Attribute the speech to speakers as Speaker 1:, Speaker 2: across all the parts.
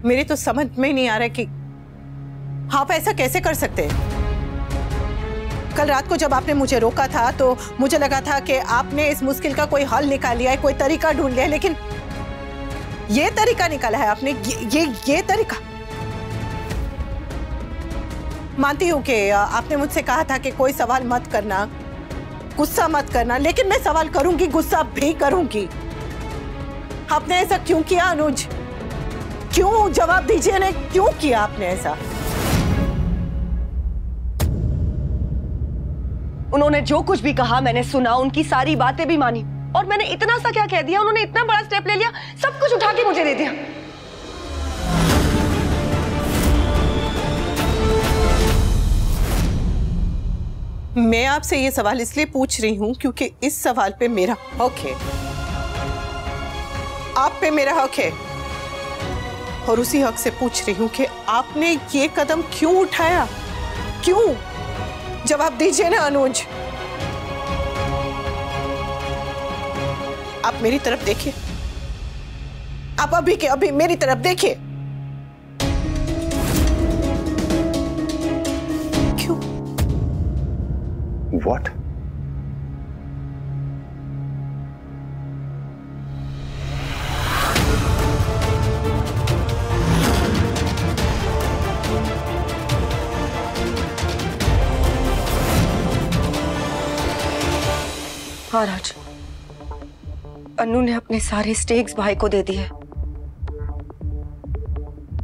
Speaker 1: मेरी तो समझ में नहीं आ रहा कि आप ऐसा कैसे कर सकते हैं। कल रात को जब आपने मुझे रोका था तो मुझे लगा था कि आपने इस मुश्किल का कोई हल निकाल लिया है, कोई तरीका ढूंढ लिया है, लेकिन ये तरीका निकाला है आपने। ये तरीका। मानती हूं कि आपने मुझसे कहा था कि कोई सवाल मत करना, गुस्सा मत करना, लेकिन मैं सवाल करूंगी, गुस्सा भी करूंगी। आपने ऐसा क्यों किया अनुज? क्यों? जवाब दीजिए ना, क्यों किया आपने ऐसा?
Speaker 2: उन्होंने जो कुछ भी कहा मैंने सुना, उनकी सारी बातें भी मानी, और मैंने इतना सा क्या कह दिया, उन्होंने इतना बड़ा स्टेप ले लिया, सब कुछ उठा के मुझे दे दिया।
Speaker 1: मैं आपसे ये सवाल इसलिए पूछ रही हूं क्योंकि इस सवाल पे मेरा हक है, आप पे मेरा हक है, और उसी हक से पूछ रही हूं कि आपने ये कदम क्यों उठाया? क्यों? जवाब दीजिए ना अनुज। आप मेरी तरफ देखिए, आप अभी के अभी मेरी तरफ देखिए। क्यों?
Speaker 3: What?
Speaker 2: हाँ राज, अनु ने अपने सारे स्टेक्स भाई को दे दिए,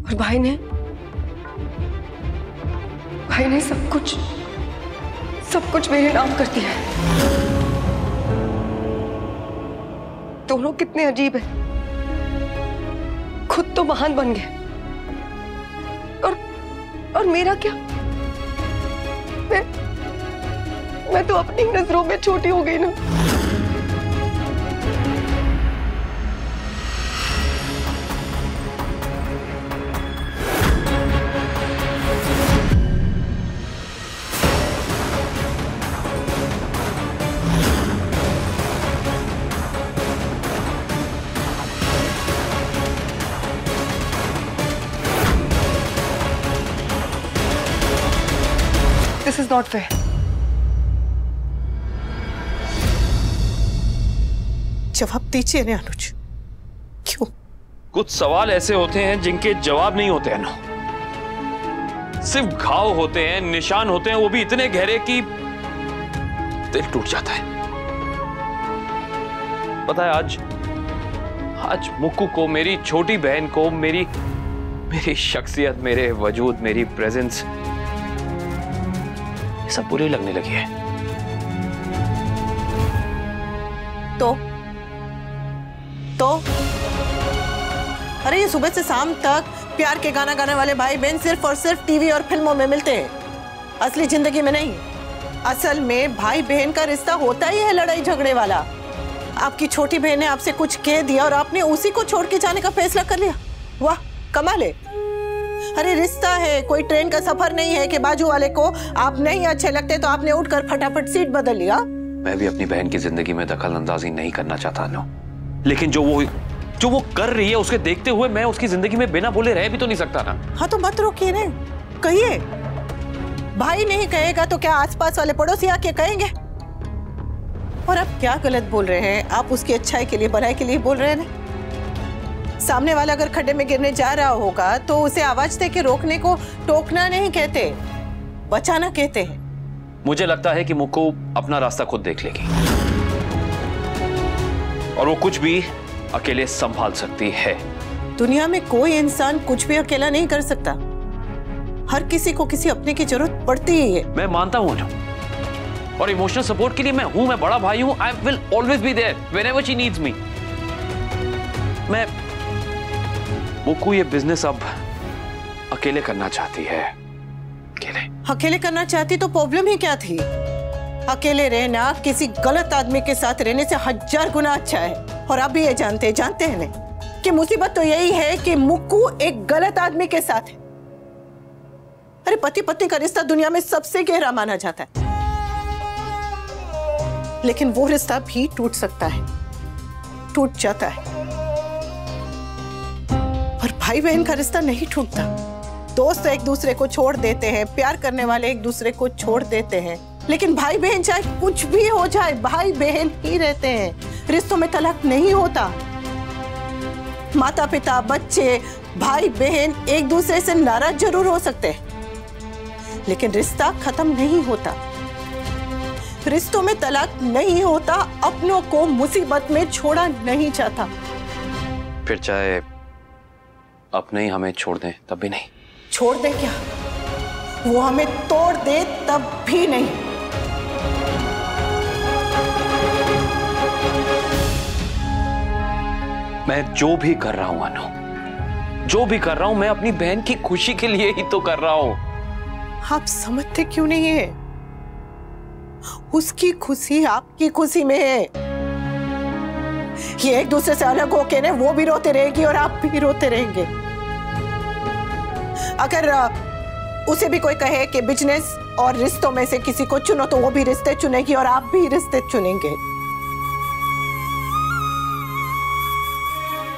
Speaker 2: और भाई ने सब कुछ मेरे नाम कर दिया है। दोनों कितने अजीब है, खुद तो महान बन गए, और मेरा क्या? मैं तो अपनी नजरों में छोटी हो गई ना। This is not fair.
Speaker 1: जवाब दीजिए ना अनुज, क्यों?
Speaker 4: कुछ सवाल ऐसे होते हैं जिनके जवाब नहीं होते हैं ना, सिर्फ घाव होते हैं, निशान होते हैं, वो भी इतने गहरे कि दिल टूट जाता है। पता है आज मुक्कू को, मेरी छोटी बहन को, मेरी शख्सियत, मेरे वजूद, मेरी प्रेजेंस, ये सब बुरी लगने लगी है।
Speaker 1: तो अरे ये सुबह से शाम तक प्यार के गाना गाने वाले भाई बहन सिर्फ और सिर्फ टीवी और फिल्मों में मिलते हैं, असली जिंदगी में नहीं। असल में भाई बहन का रिश्ता होता ही है लड़ाई झगड़े वाला। आपकी छोटी बहन ने आपसे कुछ कह दिया और आपने उसी को छोड़ के जाने का फैसला कर लिया। वाह, कमाल है। अरे रिश्ता है, कोई ट्रेन का सफर नहीं है कि बाजू वाले को आप नहीं अच्छे लगते तो आपने उठकर फटाफट सीट बदल लिया।
Speaker 4: मैं भी अपनी बहन की जिंदगी में दखल अंदाजी नहीं करना चाहता नो, लेकिन जो वो कर रही है उसके देखते हुए मैं उसकी जिंदगी में बिना बोले रह भी तो नहीं सकता ना।
Speaker 1: हाँ तो मत रोकिए ना, कहिए। भाई नहीं कहेगा तो क्या आसपास वाले पड़ोसी आके कहेंगे? और आप क्या गलत बोल रहे हैं? आप उसकी अच्छाई के लिए, भलाई के लिए बोल रहे हैं ना। सामने वाला अगर खड्डे में गिरने जा रहा होगा तो उसे आवाज दे के रोकने को टोकना नहीं कहते, बचाना कहते हैं।
Speaker 4: मुझे लगता है कि मुक्कू अपना रास्ता खुद देख लेगी और वो कुछ भी अकेले संभाल सकती है।
Speaker 1: दुनिया में कोई इंसान कुछ भी अकेला नहीं कर सकता, हर किसी को किसी अपने की जरूरत पड़ती ही है।
Speaker 4: मैं मानता हूं ना, और इमोशनल सपोर्ट के लिए मैं हूं, मैं बड़ा भाई हूं। I will always be there whenever she needs me. मैं मुक्कू ये बिजनेस अब अकेले करना चाहती है।
Speaker 1: अकेले करना चाहती तो प्रॉब्लम ही क्या थी? अकेले रहना किसी गलत आदमी के साथ रहने से 1000 गुना अच्छा है। और आप भी ये जानते हैं ना कि मुसीबत तो यही है कि मुक्कू एक गलत आदमी के साथ है। अरे पति पत्नी का रिश्ता दुनिया में सबसे गहरा माना जाता है, लेकिन वो रिश्ता भी टूट सकता है, टूट जाता है। और भाई बहन का रिश्ता नहीं टूटता। दोस्त एक दूसरे को छोड़ देते हैं, प्यार करने वाले एक दूसरे को छोड़ देते हैं, लेकिन भाई बहन चाहे कुछ भी हो जाए भाई बहन ही रहते हैं। रिश्तों में तलाक नहीं होता। माता पिता, बच्चे, भाई बहन एक दूसरे से नाराज जरूर हो सकते हैं, लेकिन रिश्ता खत्म नहीं होता। रिश्तों में तलाक नहीं होता। अपनों को मुसीबत में छोड़ा नहीं जाता।
Speaker 4: फिर चाहे अपने ही हमें छोड़ दें तब भी नहीं।
Speaker 1: छोड़ दे क्या, वो हमें तोड़ दे तब भी नहीं।
Speaker 4: मैं जो भी कर रहा हूं अनु, जो भी कर रहा हूं, मैं अपनी बहन की खुशी के लिए ही तो कर रहा हूं।
Speaker 1: आप समझते क्यों नहीं है? उसकी खुशी आपकी खुशी में है। ये एक दूसरे से अलग होके ना वो भी रोते रहेगी और आप भी रोते रहेंगे। अगर उसे भी कोई कहे कि बिजनेस और रिश्तों में से किसी को चुनो, तो वो भी रिश्ते चुनेगी और आप भी रिश्ते चुनेंगे।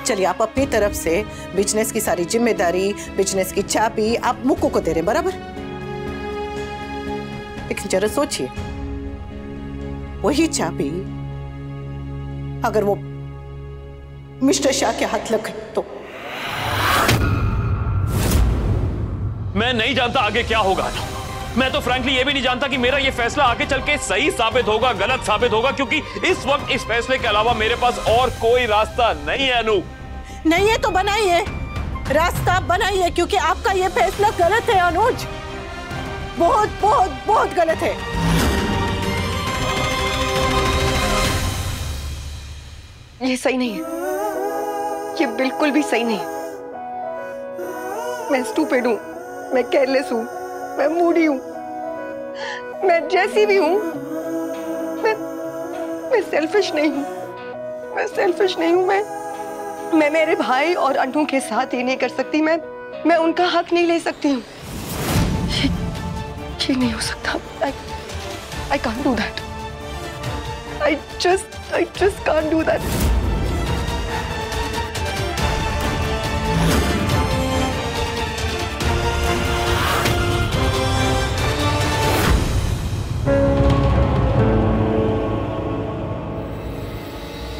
Speaker 1: चलिए, आप अपनी तरफ से बिजनेस की सारी जिम्मेदारी, बिजनेस की चाबी आप मुक्कू को दे रहे, बराबर? लेकिन जरा सोचिए, वही चाबी अगर वो मिस्टर शाह के हाथ लग गई तो?
Speaker 4: मैं नहीं जानता आगे क्या होगा। मैं तो फ्रैंकली ये भी नहीं जानता कि मेरा ये फैसला आगे चल के सही साबित होगा, गलत साबित होगा, क्योंकि इस वक्त इस फैसले के अलावा मेरे पास और कोई रास्ता नहीं है। अनु,
Speaker 1: नहीं है तो बनाइए, रास्ता बनाइए, क्योंकि आपका ये फैसला गलत है अनुज, बहुत बहुत बहुत गलत है।
Speaker 2: ये सही नहीं है, ये बिल्कुल भी सही नहीं है। मैं स्टूपिड हूं, मैं केयरलेस हूं, मैं मूडी हूं, मैं जैसी भी हूं, मैं सेल्फिश नहीं हूं, मैं सेल्फिश नहीं हूं। मैं मेरे भाई और अनु के साथ ये नहीं कर सकती। मैं उनका हक नहीं ले सकती हूँ। ये नहीं हो सकता। I can't do that. I just can't do that.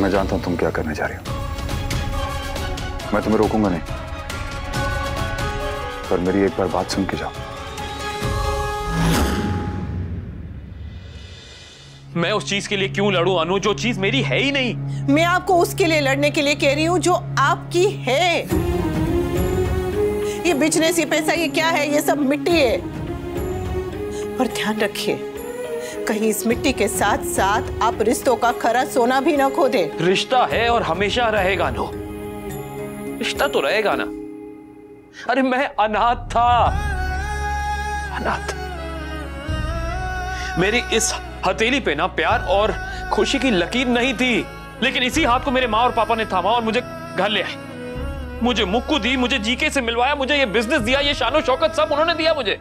Speaker 3: मैं जानता हूं तुम क्या करने जा रही हो। मैं तुम्हें रोकूंगा नहीं, पर मेरी एक बार बात सुन के जाओ।
Speaker 4: मैं उस चीज के लिए क्यों लड़ूं अनु, जो चीज मेरी है ही नहीं।
Speaker 1: मैं आपको उसके लिए लड़ने के लिए कह रही हूं जो आपकी है। ये बिजनेस, ये पैसा, ये क्या है? ये सब मिट्टी है। और ध्यान रखिए, कहीं इस मिट्टी के साथ साथ आप रिश्तों का खरा सोना भी ना खो दे।
Speaker 4: रिश्ता है और हमेशा रहेगा अनु, रिश्ता तो रहेगा ना। अरे मैं अनाथ था, अनाथ। मेरी इस हथेली पे ना प्यार और खुशी की लकीर नहीं थी, लेकिन इसी हाथ को मेरे माँ और पापा ने थामा और मुझे घर ले आए। मुझे मुक्कू दी, मुझे जीके से मिलवाया, मुझे ये बिजनेस दिया, ये शानो शौकत सब उन्होंने दिया मुझे।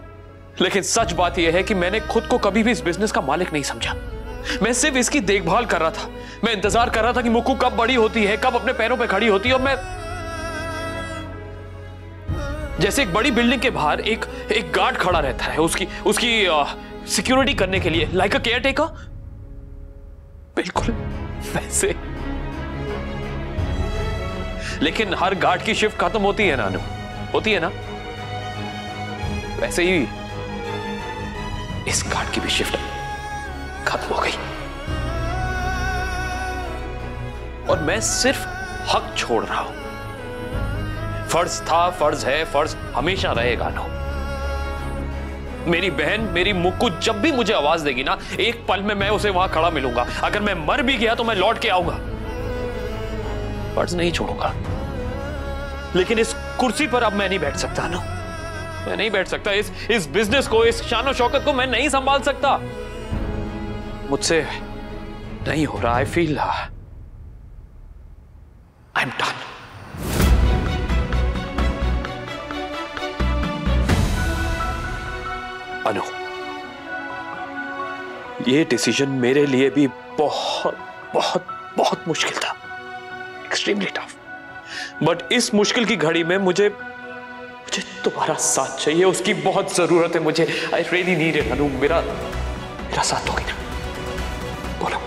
Speaker 4: लेकिन सच बात यह है कि मैंने खुद को कभी भी इस बिजनेस का मालिक नहीं समझा। मैं सिर्फ इसकी देखभाल कर रहा था। मैं इंतजार कर रहा था कि मुक्कू कब बड़ी होती है, कब अपने पैरों पे खड़ी होती है। और मैं जैसे एक बड़ी बिल्डिंग के बाहर एक गार्ड खड़ा रहता है उसकी सिक्योरिटी करने के लिए, लाइक अ केयरटेकर, बिल्कुल वैसे। लेकिन हर गार्ड की शिफ्ट खत्म होती है ना अनु, होती है ना, वैसे ही इस गार्ड की भी शिफ्ट खत्म हो गई और मैं सिर्फ हक छोड़ रहा हूं। फर्ज था, फर्ज है, फर्ज हमेशा रहेगा अनु। मेरी बहन, मेरी मुक्कू जब भी मुझे आवाज देगी ना, एक पल में मैं उसे वहां खड़ा मिलूंगा। अगर मैं मर भी गया तो मैं लौट के आऊंगा, फर्ज नहीं छोड़ूंगा। लेकिन इस कुर्सी पर अब मैं नहीं बैठ सकता ना, मैं नहीं बैठ सकता। इस बिजनेस को, इस शानो शौकत को मैं नहीं संभाल सकता। मुझसे नहीं हो रहा। I feel I am done. Anu, ये डिसीजन मेरे लिए भी बहुत बहुत बहुत मुश्किल था, एक्सट्रीमली टफ। बट इस मुश्किल की घड़ी में मुझे तुम्हारा साथ चाहिए, उसकी बहुत जरूरत है मुझे। आई रियली नीड इट अनु, मेरा साथ दोगी ना? बोलो।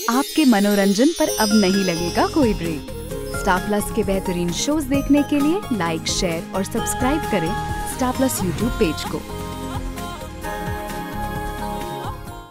Speaker 5: आपके मनोरंजन पर अब नहीं लगेगा कोई ब्रेक। स्टार प्लस के बेहतरीन शोज देखने के लिए लाइक, शेयर और सब्सक्राइब करें स्टार प्लस यूट्यूब पेज को।